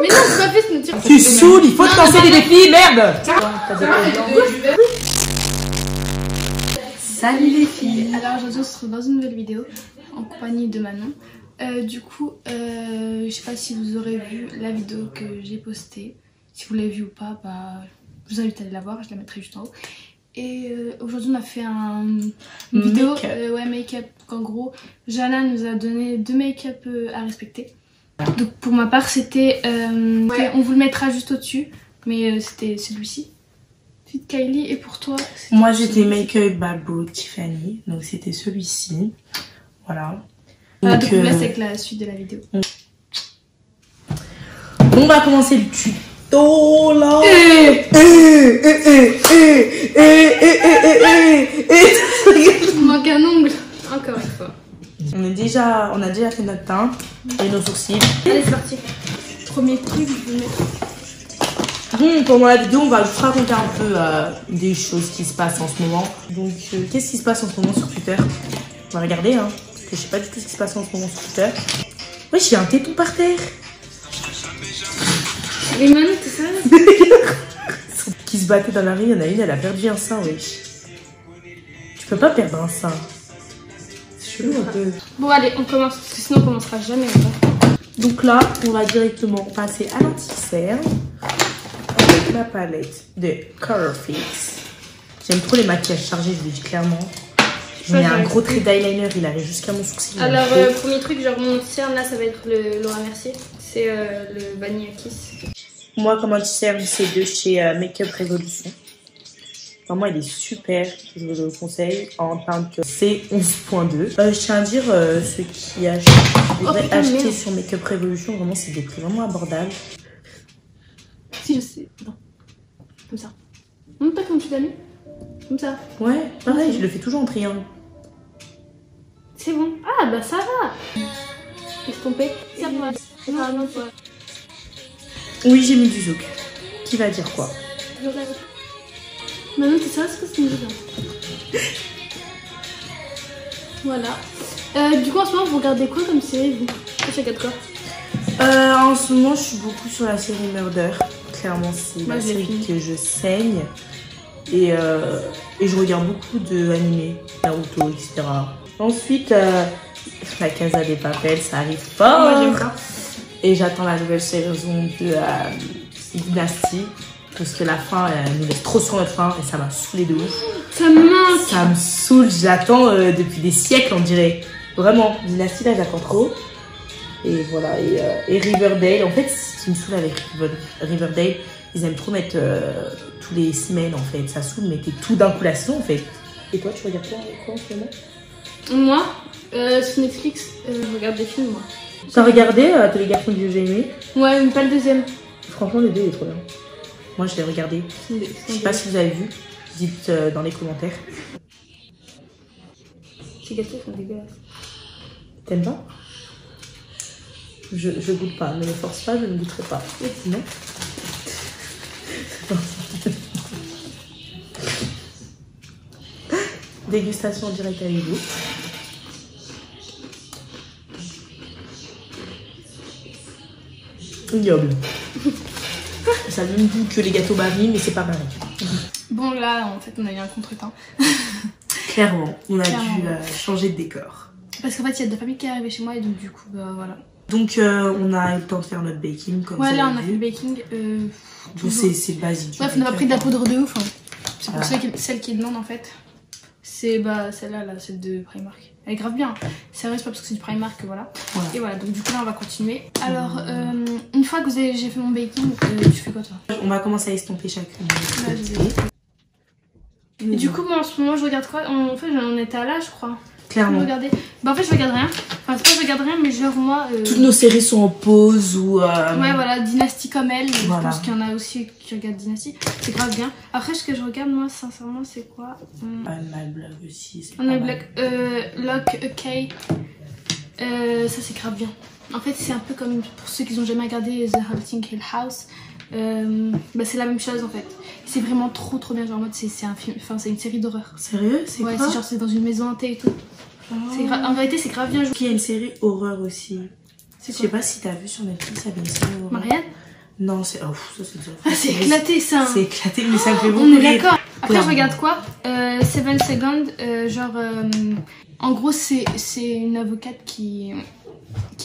Mais non, c'est pas fait, c'est notre Tu saoules, il faut te lancer des défis, merde. Salut les filles. Alors aujourd'hui on se retrouve dans une nouvelle vidéo en compagnie de Manon. Du coup, je sais pas si vous aurez vu la vidéo que j'ai postée. Si vous l'avez vue ou pas, bah, je vous invite à aller la voir, je la mettrai juste en haut. Et aujourd'hui on a fait une vidéo make-up. En gros, Jana nous a donné 2 make-up à respecter. Donc pour ma part c'était, on vous le mettra juste au-dessus, mais c'était celui-ci. Ensuite Kylie, et pour toi? Moi j'étais make-up Babo Tiffany, donc c'était celui-ci. Voilà. Donc on laisse avec la suite de la vidéo. On va commencer le tuto là. Il manque un ongle. Encore une fois. On a déjà fait notre teint et nos sourcils. Allez c'est parti. Premier truc, je vais mettre. Pendant la vidéo, on va vous raconter un peu des choses qui se passent en ce moment. Donc, qu'est-ce qui se passe en ce moment sur Twitter? On va regarder, hein, parce que je sais pas du tout ce qui se passe en ce moment sur Twitter. Wesh, il y a un téton par terre. Mais Manon, t'es sérieuse? Qui se battait dans la rue, il y en a une, elle a perdu un sein, wesh. Tu peux pas perdre un sein. C'est chelou un peu. Bon, allez, on commence, parce que sinon on commencera jamais. Donc là, on va directement passer à l'anti-cerne avec la palette de Colorfix. J'aime trop les maquillages chargés, je le dis clairement. Je mets un gros trait d'eyeliner, il arrive jusqu'à mon sourcil. Alors, premier truc, genre mon cerne là, ça va être le Laura Mercier. C'est le Vanilla Kiss. Moi, comme anti-cerne, c'est de chez Make-up Revolution. Vraiment, il est super, je vous le conseille, en teinte C11.2. Je tiens à dire, ceux qui devraient acheter sur Make-up Revolution, vraiment, c'est des prix vraiment abordables. Si, je sais. Non. Comme ça. Non, pas comme tu l'as mis. Comme ça. Ouais, pareil, je le fais toujours en triangle. C'est bon. Ah, bah ça va. Estompé. Ça va. Non, toi. Oui, j'ai mis du zouk. Qui va dire quoi? Manon, t'es sérieuse que c'est une vidéo? Voilà. Du coup, en ce moment, vous regardez quoi comme série, vous? Tu regardes quoi? En ce moment, je suis beaucoup sur la série Murder. Clairement, c'est la série que je saigne. Et je regarde beaucoup d'animés, Naruto, etc. Ensuite, la Casa des Papel, ça arrive pas. Moi, j'aime pas. Et j'attends la nouvelle saison de Dynasty. Parce que la fin, elle nous laisse trop sur notre fin et ça m'a saoulé de ouf. Ça me manque. Ça me saoule, j'attends depuis des siècles, on dirait. Vraiment, Dynasty, là, j'attends trop. Et voilà, et Riverdale, en fait, ce qui me saoule avec Riverdale, ils aiment trop mettre tous les semaines, en fait. Ça saoule, mettez tout d'un coup la saison, en fait. Et toi, tu regardes quoi en ce moment? Moi, sur Netflix, je regarde des films, moi. T'as regardé Tous les garçons que j'ai aimés? Ouais, mais pas le deuxième. Franchement, le 2 est trop bien. Moi, je l'ai regardé. Je sais pas si vous avez vu. Dites dans les commentaires. Ces gâteaux sont dégueulasses. T'aimes pas? Je goûte pas. Ne me force pas, je ne goûterai pas. Non. Dégustation en direct avec vous. Ignoble. Ça a le même goût que les gâteaux Marie, mais c'est pas pareil. Bon, là, en fait, on a eu un contretemps. Clairement, on a dû changer de décor. Parce qu'en fait, il y a de la famille qui est arrivée chez moi et donc, du coup, bah voilà. Donc, on a eu le temps de faire notre baking. Comme ouais, là, on a fait le baking. C'est basique. Bref, on a pas pris de la poudre de ouf. Hein. C'est pour celle qui demande, en fait. C'est celle-là, celle de Primark. Elle est grave bien. C'est vrai, c'est pas parce que c'est du Primark que voilà. Et voilà, donc du coup là on va continuer. Alors, une fois que j'ai fait mon baking, tu fais quoi toi? On va commencer à estomper chacune. Et du coup, moi en ce moment je regarde quoi? En fait, j'en étais à là, je crois. Clairement. Bah en fait, je regarde rien. Enfin, c'est pas que je regarde rien, mais genre moi. Toutes nos séries sont en pause ou. Ouais, voilà, Dynasty comme elle. Voilà. Je pense qu'il y en a aussi qui regardent Dynasty. C'est grave bien. Après, ce que je regarde, moi, sincèrement, c'est quoi? My Blog aussi. On a Lock OK. Ça, c'est grave bien. En fait, c'est un peu comme pour ceux qui n'ont jamais regardé The Haunting Hill House. Bah, c'est la même chose en fait. C'est vraiment trop bien. Genre en mode, c'est un film, enfin, c'est une série d'horreur. Sérieux? C'est quoi? Ouais, c'est genre, c'est dans une maison hantée et tout. En vérité, c'est grave bien joué. Il y a une série horreur aussi. Je sais pas si t'as vu sur Netflix, il y avait une série. Marianne? Non, c'est. Oh, ça c'est dur. Ah, c'est éclaté ça. C'est éclaté, mais ça me fait beaucoup On est rire. d'accord. Après, je regarde quoi 7 Seconds, en gros, c'est une avocate qui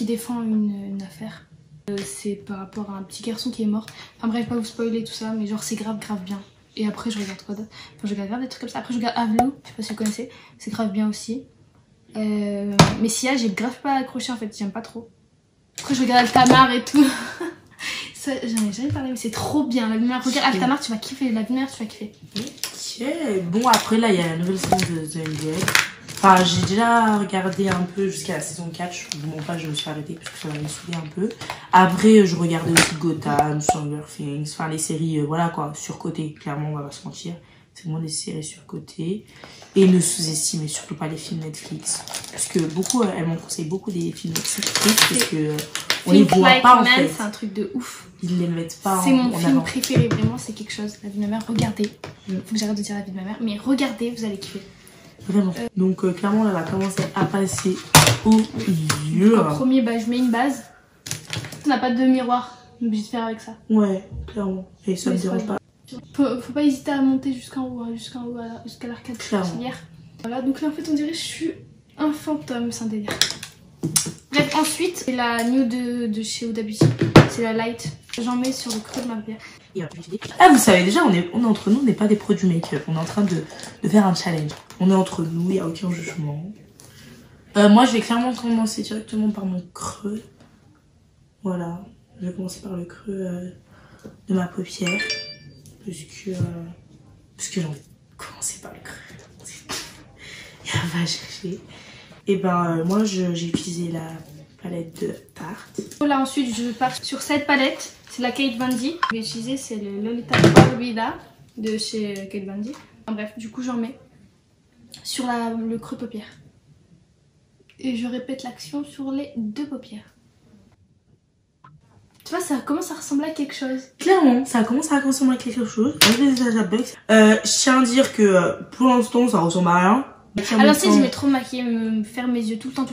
défend une affaire. C'est par rapport à un petit garçon qui est mort. Enfin bref, pas vous spoiler tout ça, mais genre c'est grave bien. Et après, je regarde quoi d'autre? Enfin, je regarde grave des trucs comme ça. Après, je regarde Avlo, je sais pas si vous connaissez. C'est grave bien aussi. Mais Sia, j'ai grave pas accroché en fait, j'aime pas trop. Après, je regarde Altamar et tout. J'en ai jamais parlé, mais c'est trop bien. La lumière, regarde Altamar, tu vas kiffer. La lumière, tu vas kiffer. Ok. Bon, après là, il y a la nouvelle saison de The NBA. Enfin, j'ai déjà regardé un peu jusqu'à la saison 4. Je vous mens pas, je me suis arrêtée parce que ça m'avait saoulé un peu. Après, je regardais aussi Gotham, Stranger Things. Enfin, les séries, voilà quoi, surcotées. Clairement, on va pas se mentir. C'est moins des séries surcotées. Et ne sous-estimez surtout pas les films Netflix. Parce que beaucoup, elles m'ont conseillé beaucoup des films Netflix. Parce que on les voit pas en fait. C'est un truc de ouf. Ils les mettent pas en avant. C'est mon film préféré, vraiment, c'est quelque chose. La vie de ma mère, regardez. Faut que j'arrête de dire la vie de ma mère, mais regardez, vous allez kiffer. Vraiment. Donc clairement, là, elle va commencer à passer au yeux. En premier, je mets une base. On n'a pas de miroir, on est obligé de faire avec ça. Ouais, clairement. Et ça me dérange pas. Faut pas hésiter à monter jusqu'à l'arcade hier. Voilà, donc là en fait on dirait que je suis un fantôme, c'est un délire. Bref, ensuite, c'est la nude de chez Huda Beauty. C'est la light. J'en mets sur le creux de ma paupière. Ah, vous savez déjà, on est entre nous, on n'est pas des pros du make-up. On est en train de faire un challenge. On est entre nous, il n'y a aucun jugement. Moi, je vais clairement commencer directement par mon creux. Voilà. Je vais commencer par le creux de ma paupière. Parce que j'ai envie de commencer par le creux. Il y a pas à chercher. Et moi, j'ai utilisé la palette de Tarte. Là, ensuite, je pars sur cette palette. C'est la Kate Von D. Je vais utiliser, c'est le Lolita Barbida de chez Kate Von D. Enfin, bref, du coup, j'en mets sur le creux paupière. Et je répète l'action sur les deux paupières. Tu vois, ça commence à ressembler à quelque chose. Clairement, ça commence à ressembler à quelque chose. Je tiens à dire que pour l'instant, ça ressemble à rien. À l'ancienne, je mets trop maquillée, me faire mes yeux tout le temps.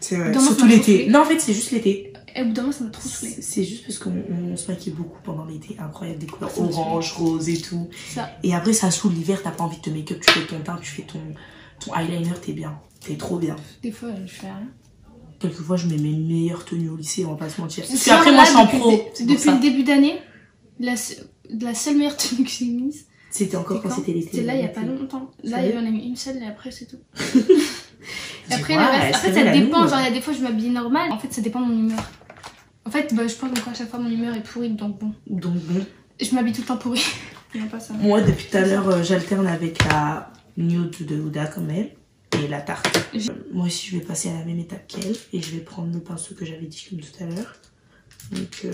C'est vrai, surtout l'été. Non, en fait, c'est juste l'été. Et au bout d'un moment, ça m'a trop saoulé. C'est juste parce qu'on se maquille beaucoup pendant l'été. Incroyable, des couleurs orange, rose et tout. Ça. Et après, ça saoule l'hiver, t'as pas envie de te make-up, tu fais ton teint, tu fais ton eyeliner, t'es bien. T'es trop bien. Des fois, je fais rien. Quelquefois, je mets mes meilleures tenues au lycée, on va pas se mentir. Parce qu'après, moi, je suis en pro. Depuis le début d'année, la seule meilleure tenue que j'ai mise, c'était encore quand c'était l'été. C'était là, il y a pas longtemps. Là, il y en a mis une seule et après, c'est tout. Et après, le reste, en fait, ça dépend. Genre, il y a des fois, je m'habille normal. En fait, ça dépend de mon humeur. En fait, je pense que à chaque fois, mon humeur est pourrie, donc bon. Je m'habille tout le temps pourrie. Pas ça. Moi, depuis tout à l'heure, j'alterne avec la nude de Huda quand même. Et la Tarte. Moi aussi, je vais passer à la même étape qu'elle. Et je vais prendre le pinceau que j'avais dit comme tout à l'heure. Donc,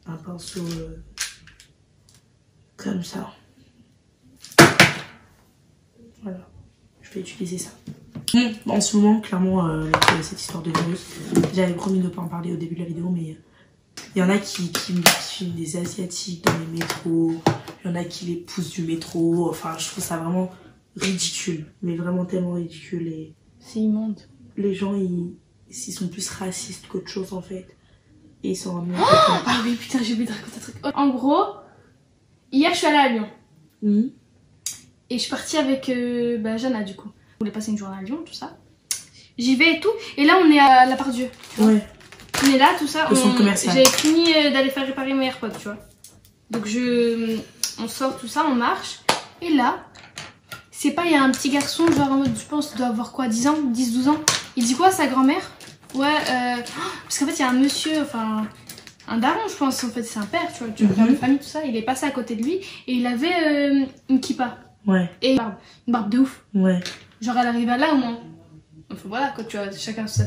un pinceau comme ça. Voilà. Je vais utiliser ça. En ce moment, clairement, cette histoire de virus, j'avais promis de ne pas en parler au début de la vidéo, mais il y en a qui filment des Asiatiques dans les métros. Il y en a qui les poussent du métro. Enfin, je trouve ça vraiment ridicule, mais vraiment tellement ridicule. Et c'est immonde. Les gens, ils sont plus racistes qu'autre chose en fait. Et ils sont vraiment... Ah oui, putain, j'ai oublié de raconter un truc. En gros, hier je suis allée à Lyon. Et je suis partie avec Jana du coup. On voulait passer une journée à Lyon, tout ça. J'y vais et tout. Et là, on est à la Part-Dieu. Ouais. On est là, tout ça. Le centre commercial. J'avais fini d'aller faire réparer mes AirPods, tu vois. Donc on sort tout ça, on marche. Et là... C'est pas, il y a un petit garçon, genre en mode, je pense, il doit avoir quoi, 10 ans, 10-12 ans. Il dit quoi, sa grand-mère? Ouais, parce qu'en fait, il y a un monsieur, enfin, un daron, je pense, en fait, c'est un père, tu vois, père de famille, tout ça. Il est passé à côté de lui et il avait une kippa. Ouais. Et une barbe de ouf. Ouais. Genre, elle arrive à là au moins. Enfin, voilà, quoi, tu vois, chacun sa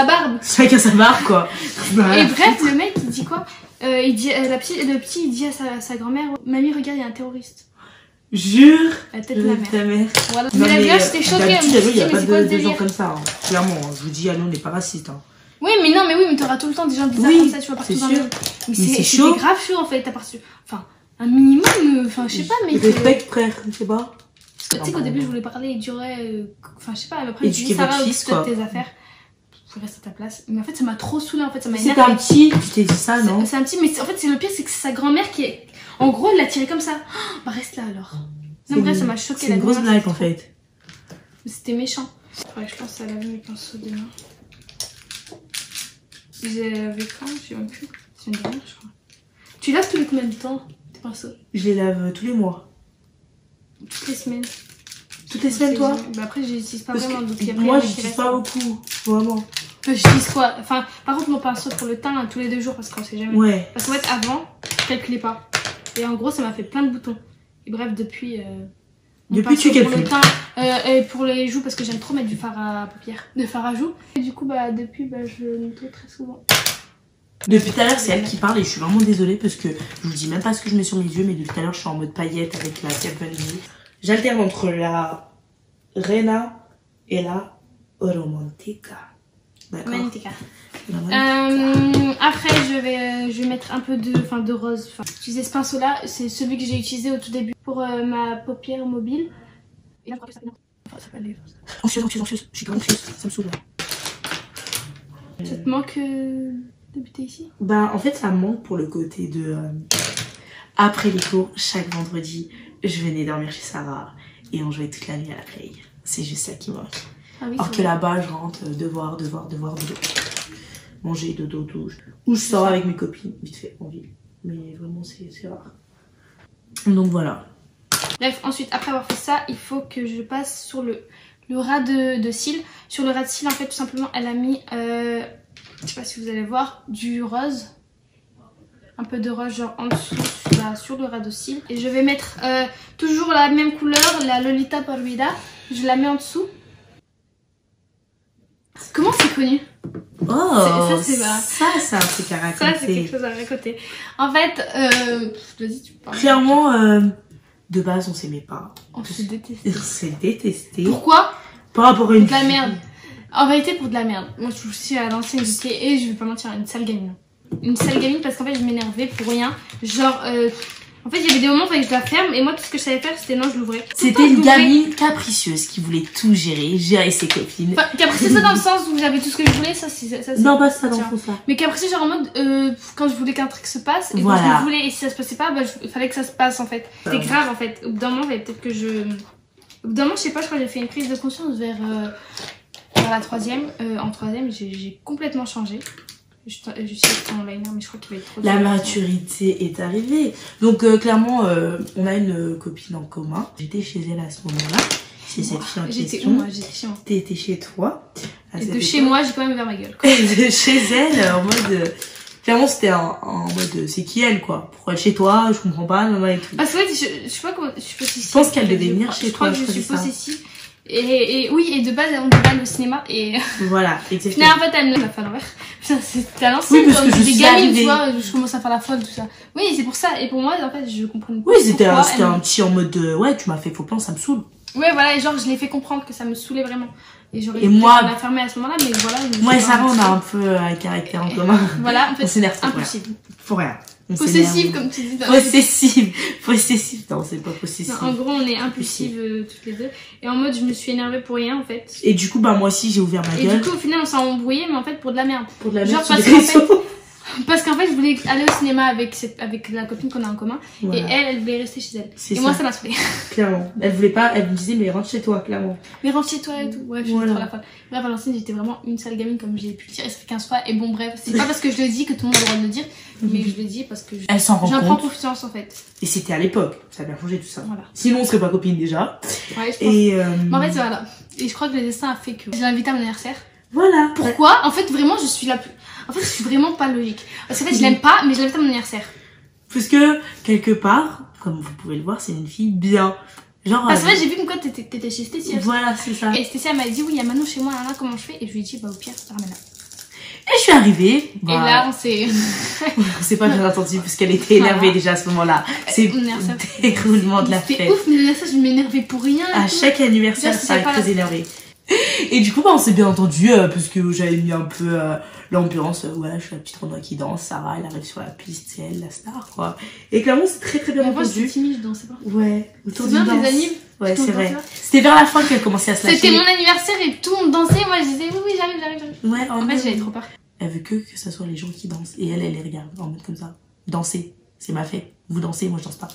barbe. Chacun sa barbe, quoi. Et bref, le mec, il dit quoi? Il dit, le petit, il dit à sa grand-mère, mamie, regarde, il y a un terroriste. Jure. La tête de ta mère. Voilà. Mais la vierge, j'étais choquée. Il n'y a pas de gens comme ça. Hein. Clairement, je vous dis, on n'est pas raciste. Hein. Oui, mais t'auras tout le temps des gens bizarres comme ça, tu vois, partout dans le monde. Mais c'est chaud. C'est grave chaud en fait, t'as parti. Enfin, un minimum, enfin, je sais pas, mais. Respecte, frère, je sais pas. Tu sais qu'au début, je voulais parler et durer. Enfin, je sais pas, après, je dis ça va, occupe tes affaires. pouvais rester à ta place. Mais en fait, ça m'a trop saoulée, en fait, ça m'a C'était énervé. un petit, tu t'es dit ça, non? C'est un petit, mais en fait, c'est le pire, c'est que c'est sa grand-mère qui est. En gros, elle l'a tiré comme ça. Oh, bah, reste là alors. Non, bref, ça m'a choqué. C'est une grosse blague en fait. C'était méchant. Ouais, je pense à laver mes pinceaux demain. J'ai lavé quand? Je sais même plus. C'est une dernière, je crois. Tu laves tous les combien de temps tes pinceaux? Je les lave tous les mois. Toutes les semaines. Toutes les semaines, toi? Bah après, j'utilise pas Parce vraiment. que Donc, après, moi, il y en a qui j'utilise restent. pas beaucoup, vraiment. J'utilise quoi? Enfin, par contre, mon pinceau pour le teint, là, tous les 2 jours, parce qu'on sait jamais. Ouais. Parce qu'en fait, avant, je calculais pas. Et en gros, ça m'a fait plein de boutons. Et bref, depuis. Depuis, tu pour le calcules. teint et pour les joues, parce que j'aime trop mettre du fard à paupières, de fard à joues. Et du coup, bah, depuis, bah, je le nettoie très souvent. Depuis tout à l'heure, c'est elle qui parle et je suis vraiment désolée parce que je vous dis même pas ce que je mets sur mes yeux, mais depuis tout à l'heure, je suis en mode paillette avec la Tiffany. J'alterne entre la Rena et la Romantica. D'accord. Magnifique. Après, je vais mettre un peu de rose. Enfin, j'utilisais ce pinceau là, c'est celui que j'ai utilisé au tout début pour ma paupière mobile. Et là, je crois que ça s'appelle. Anxieuse, je suis pas anxieuse, ça me saoule. Ça te manque d'habiter ici? Bah, en fait, ça me manque pour le côté de. Après les cours, chaque vendredi, je venais dormir chez Sarah et on jouait toute la nuit à la play. C'est juste ça qui me manque. Ah oui, Alors que là-bas, je rentre, devoir. Manger, dodo, douche. Ou je sors avec mes copines, vite fait, en ville. Mais vraiment, c'est rare. Donc voilà. Bref, ensuite, après avoir fait ça, il faut que je passe sur le ras de cils. Sur le ras de cils, en fait, tout simplement, elle a mis, je sais pas si vous allez voir, du rose. Un peu de rose, genre en dessous, sur le ras de cils. Et je vais mettre toujours la même couleur, la Lolita Parvida. Je la mets en dessous. Comment c'est connu? Oh, ça, c'est un truc à raconter. Ça, c'est quelque chose à raconter. En fait, vas-y, tu parles. Clairement, de base, on s'aimait pas. On se détestait. On s'est détesté. Pourquoi? Par rapport à une de la merde. En vérité, pour de la merde. Moi, je suis à l'ancienne j'étais, et je vais pas mentir, une sale gamine. Une sale gamine parce qu'en fait, je m'énervais pour rien. Genre, en fait, il y avait des moments où il fallait que je la ferme et moi, tout ce que je savais faire, c'était non, je l'ouvrais. C'était une gamine capricieuse qui voulait tout gérer ses copines. Enfin, capricieuse, ça dans le sens où j'avais tout ce que je voulais, ça c'est. Non, pas ça dans le fond, ça. Mais capricieuse, genre en mode, quand je voulais qu'un truc se passe, et voilà. quand je le voulais, et si ça se passait pas, bah, il fallait que ça se passe en fait. C'était grave en fait. Au bout d'un moment, il fallait peut-être que je. Au bout d'un moment, je sais pas, je crois que j'ai fait une prise de conscience vers la 3ème. En 3ème, j'ai complètement changé. Je suis en liner, mais je crois qu'il va être trop. La maturité est arrivée. Donc clairement, on a une copine en commun. J'étais chez elle à ce moment-là. C'est cette fille en question. J'étais chez moi. T'étais chez toi. Et de chez moi, j'ai quand même ouvert ma gueule. De chez elle, en mode. Clairement, c'était en mode c'est qui elle quoi. Pourquoi elle chez toi? Je comprends pas, maman et tout. Parce que je sais pas comment. Je pense qu'elle devait venir chez toi. Je crois que je suis possessive. Et oui, et de base, on devait aller au cinéma et. Voilà, exactement. Mais en fait, elle me l'a fait à l'envers. Putain, c'était à l'ancienne, oui, parce que je suis gamine, tu vois, je commence à faire la folle, tout ça. Oui, c'est pour ça. Et pour moi, en fait, je comprenais pas. Oui, c'était un petit en mode de, ouais, tu m'as fait faux plan, ça me saoule. Ouais, voilà, et genre, je l'ai fait comprendre que ça me saoulait vraiment. Et j'aurais pu moi, la fermer à ce moment-là, mais voilà. Moi et Sarah, on a un peu un caractère en commun. Voilà, en fait, on s'énerve impossible. Pour rien. Possessive, comme tu dis. Possessive, non, c'est pas possessive. Non, en gros, on est impulsives toutes les deux. Et en mode, je me suis énervée pour rien, en fait. Et du coup, bah, moi aussi, j'ai ouvert ma gueule. Et du coup, au final, on s'est embrouillé, mais en fait, pour de la merde. Pour de la merde, genre, parce qu'en fait, je voulais aller au cinéma avec la copine qu'on a en commun. Voilà. Et elle voulait rester chez elle. Et moi, ça m'a saoulée. Clairement. Elle voulait pas, elle me disait, mais rentre chez toi, clairement. Mais rentre chez toi et tout. Bref, je suis trop la folle. Bref, à l'ancienne, j'étais vraiment une sale gamine, comme j'ai pu le dire. Et ça fait 15 fois. Et bon, bref, c'est pas parce que je le dis que tout le monde a le droit de le dire. Mais je le dis parce que elle s'en rend compte. J'en prends confiance, en fait. Et c'était à l'époque. Ça a bien changé tout ça. Voilà. Sinon, on serait pas copines déjà. Ouais, je pense. Mais en fait, voilà. Et je crois que le destin a fait que je l'ai invitée à mon anniversaire. Voilà. Pourquoi? En fait, vraiment, je suis vraiment pas logique. Parce qu'en fait, je l'aime pas, mais je l'invite à mon anniversaire. Parce que, quelque part, comme vous pouvez le voir, c'est une fille bien. Genre. Parce que j'ai vu que t'étais chez Stécie. Voilà, c'est ça. Et Stécie, elle m'a dit, oui, il y a Manon chez moi, là, comment je fais? Et je lui ai dit, bah, au pire, ramène-la. Et je suis arrivée. Bah, et là, on s'est. on s'est pas bien entendu parce qu'elle était énervée déjà à ce moment-là. C'est le déroulement de la fête. C'était ouf, mais l'anniversaire, je m'énervais pour rien. À chaque anniversaire, ça va être très énervé. Et du coup, bah, on s'est bien entendu parce que j'avais mis un peu l'ambiance. Voilà, je suis la petite Renoir qui danse. Sarah, elle arrive sur la piste, c'est elle, la star, quoi. Et clairement, c'est très très bien entendu. Moi, j'étais timide, je dansais pas. Ouais. C'est bien tes annives. Ouais, Tout le c'est monde vrai. dansait. C'était vers la fin qu'elle commençait à se lâcher. C'était mon anniversaire et tout le monde dansait. Moi, je disais oui, oui, j'arrive. Ouais, En fait, j'avais trop peur. Elle veut que ce soit les gens qui dansent. Et elle les regarde en mode comme ça. Danser, c'est ma fête. Vous dansez, moi je danse pas.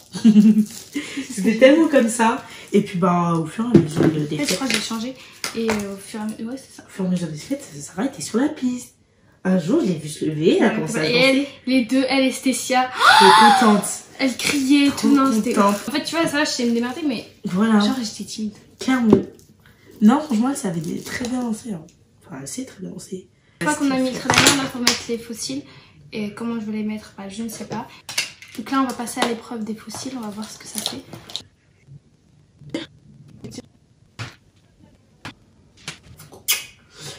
C'était tellement comme ça. Et puis, bah, au fur et à mesure des En fait, je fêtes, crois que j'ai changé. Et au fur et à mesure, ouais, c'est ça. au fur et à mesure des fêtes, Sarah était sur la piste. Un jour, je l'ai vue se lever, elle a commencé à Et danser. les deux, elle et Stécia, J'étais contente. elle criait, Trop tout. Non, c'était. contente. En fait, tu vois, ça va, je sais me démerder, mais Voilà. genre, j'étais timide. Clairement. Non, franchement, elle savait très bien danser. Hein. Enfin, elle sait très bien danser. Je crois qu'on a mis très bien là pour mettre les fossiles. Et comment je vais les mettre, bah, je ne sais pas. Donc là, on va passer à l'épreuve des fossiles. On va voir ce que ça fait.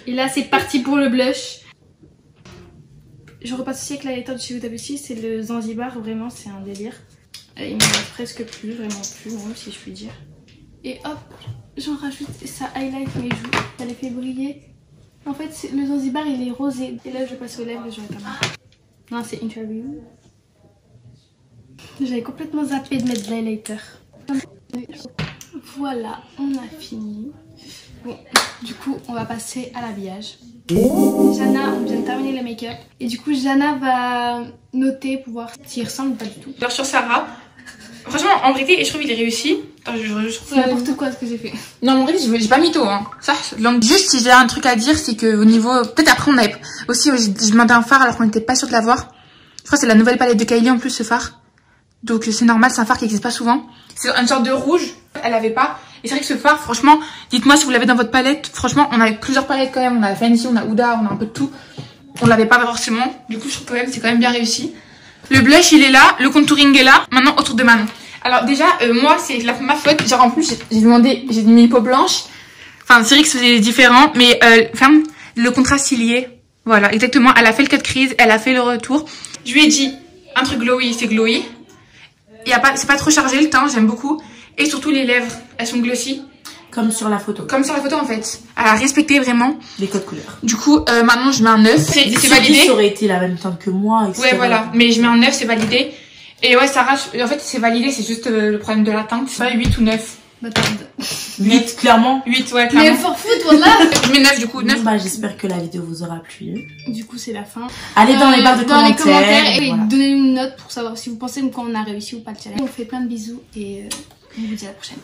Et là, c'est parti pour le blush. Je repasse aussi avec la lettre de chez Wutabushi. C'est le Zanzibar. Vraiment, c'est un délire. Il me reste presque plus, vraiment plus, même si je puis dire. Et hop, j'en rajoute. Ça highlight mes joues. Ça les fait briller. En fait, le Zanzibar, il est rosé. Et là, je passe aux lèvres et j'aurai pas mal. Non, c'est interview. J'avais complètement zappé de mettre de l'highlighter. Voilà, on a fini. Bon, du coup, on va passer à l'habillage. Jana, on vient de terminer le make-up. Et du coup, Jana va noter pour voir s'il ressemble ou pas du tout. Alors sur Sarah, franchement, en vérité, je trouve qu'il est réussi. Attends, je trouve C'est n'importe quoi ce que j'ai fait. Non, en vrai, j'ai pas mytho, hein. Ça, juste si j'ai un truc à dire, c'est que au niveau, peut-être après on avait aussi, je demandais un phare alors qu'on n'était pas sûr de l'avoir. Je crois que c'est la nouvelle palette de Kylie en plus, ce phare. Donc c'est normal, c'est un phare qui n'existe pas souvent. C'est une sorte de rouge, elle avait pas. Et c'est vrai que ce phare, franchement, dites-moi si vous l'avez dans votre palette. Franchement, on a plusieurs palettes quand même. On a Fenty, on a Huda, on a un peu de tout. On l'avait pas forcément. Du coup, je trouve que c'est quand même bien réussi. Le blush, il est là. Le contouring est là. Maintenant, autour de Manon. Alors déjà, moi, c'est ma faute. Genre en plus, j'ai demandé, j'ai mis peau blanche. Enfin, c'est vrai que c'est différent. Mais ferme, le contraste, il y est. Voilà, exactement. Elle a fait le cut crease, elle a fait le retour. Je lui ai dit, un truc glowy, c'est glowy. C'est pas trop chargé le teint, j'aime beaucoup. Et surtout les lèvres, elles sont glossy. Comme sur la photo. Comme sur la photo en fait. Elle a respecté vraiment. Les codes couleurs. Du coup, maintenant je mets un 9. C'est validé. Ça aurait été la même teinte que moi, etc. Ouais, voilà. Mais je mets un 9, c'est validé. Et ouais, Sarah, en fait, c'est validé, c'est juste le problème de la teinte. C'est pas 8 ou 9. Bâtarde. 8, clairement. 8, ouais, Mais clairement. for foot, voilà. Je mets 9 du coup, 9. Bon, bah, j'espère que la vidéo vous aura plu. Du coup, c'est la fin. Allez dans les barres de dans les commentaires et voilà. donnez une note pour savoir si vous pensez qu'on a réussi ou pas le challenge. On fait plein de bisous et on vous dit à la prochaine.